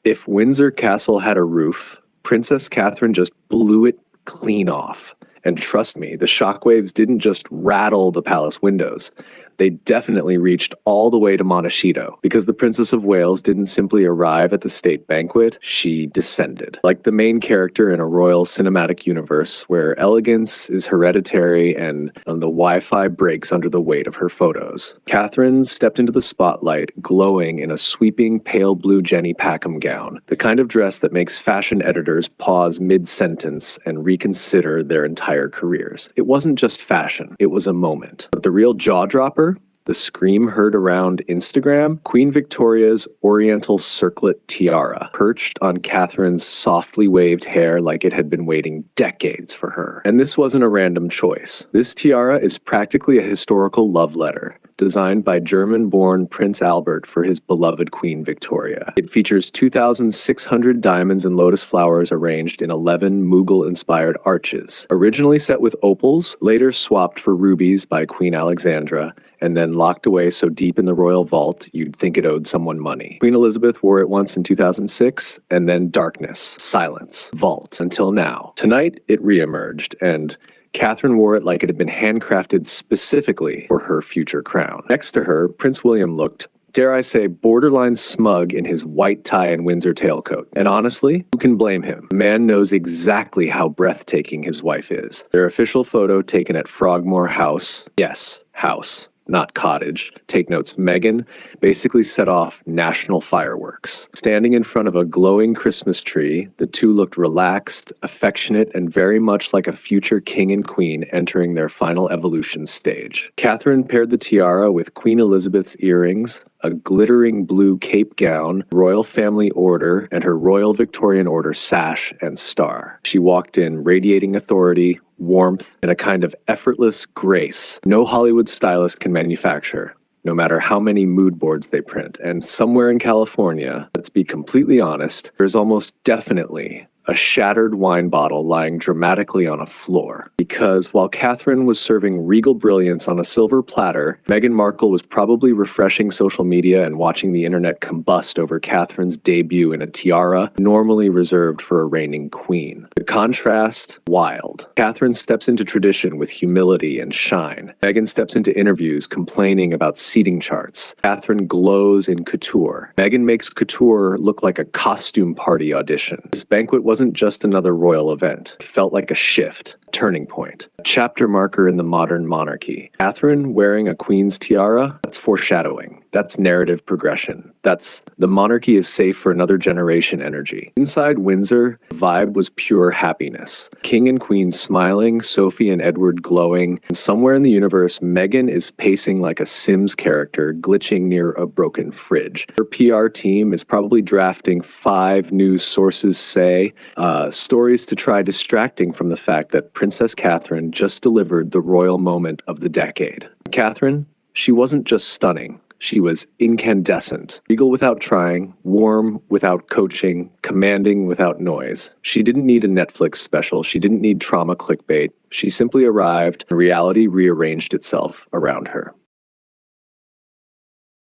If Windsor Castle had a roof, Princess Catherine just blew it clean off. And trust me, the shockwaves didn't just rattle the palace windows. They definitely reached all the way to Montecito, because the Princess of Wales didn't simply arrive at the state banquet, she descended. Like the main character in a royal cinematic universe where elegance is hereditary and the Wi-Fi breaks under the weight of her photos. Catherine stepped into the spotlight, glowing in a sweeping pale blue Jenny Packham gown, the kind of dress that makes fashion editors pause mid-sentence and reconsider their entire careers. It wasn't just fashion, it was a moment. But the real jaw-dropper, the scream heard around Instagram, Queen Victoria's oriental circlet tiara, perched on Catherine's softly waved hair like it had been waiting decades for her. And this wasn't a random choice. This tiara is practically a historical love letter, designed by German-born Prince Albert for his beloved Queen Victoria. It features 2,600 diamonds and lotus flowers arranged in 11 Mughal-inspired arches. Originally set with opals, later swapped for rubies by Queen Alexandra, and then locked away so deep in the royal vault you'd think it owed someone money. Queen Elizabeth wore it once in 2006, and then darkness, silence, vault, until now. Tonight, it reemerged, and Catherine wore it like it had been handcrafted specifically for her future crown. Next to her, Prince William looked, dare I say, borderline smug in his white tie and Windsor tailcoat. And honestly, who can blame him? The man knows exactly how breathtaking his wife is. Their official photo taken at Frogmore House, yes, house, not cottage. Take notes, Meghan basically set off national fireworks. Standing in front of a glowing Christmas tree, the two looked relaxed, affectionate, and very much like a future king and queen entering their final evolution stage. Catherine paired the tiara with Queen Elizabeth's earrings, a glittering blue cape gown, royal family order, and her Royal Victorian Order sash and star. She walked in radiating authority, warmth, and a kind of effortless grace no Hollywood stylist can manufacture, no matter how many mood boards they print. And somewhere in California, let's be completely honest, there's almost definitely a shattered wine bottle lying dramatically on a floor. Because while Catherine was serving regal brilliance on a silver platter, Meghan Markle was probably refreshing social media and watching the internet combust over Catherine's debut in a tiara normally reserved for a reigning queen. The contrast, wild. Catherine steps into tradition with humility and shine. Meghan steps into interviews complaining about seating charts. Catherine glows in couture. Meghan makes couture look like a costume party audition. This banquet wasn't just another royal event. It felt like a shift, a turning point, a chapter marker in the modern monarchy. Catherine wearing a queen's tiara, that's foreshadowing. That's narrative progression. That's the monarchy is safe for another generation energy. Inside Windsor, the vibe was pure happiness. King and queen smiling, Sophie and Edward glowing, and somewhere in the universe, Meghan is pacing like a Sims character glitching near a broken fridge. Her PR team is probably drafting 5 news sources say stories to try distracting from the fact that Princess Catherine just delivered the royal moment of the decade. Catherine, she wasn't just stunning. She was incandescent, regal without trying, warm without coaching, commanding without noise. She didn't need a Netflix special. She didn't need trauma clickbait. She simply arrived, and reality rearranged itself around her.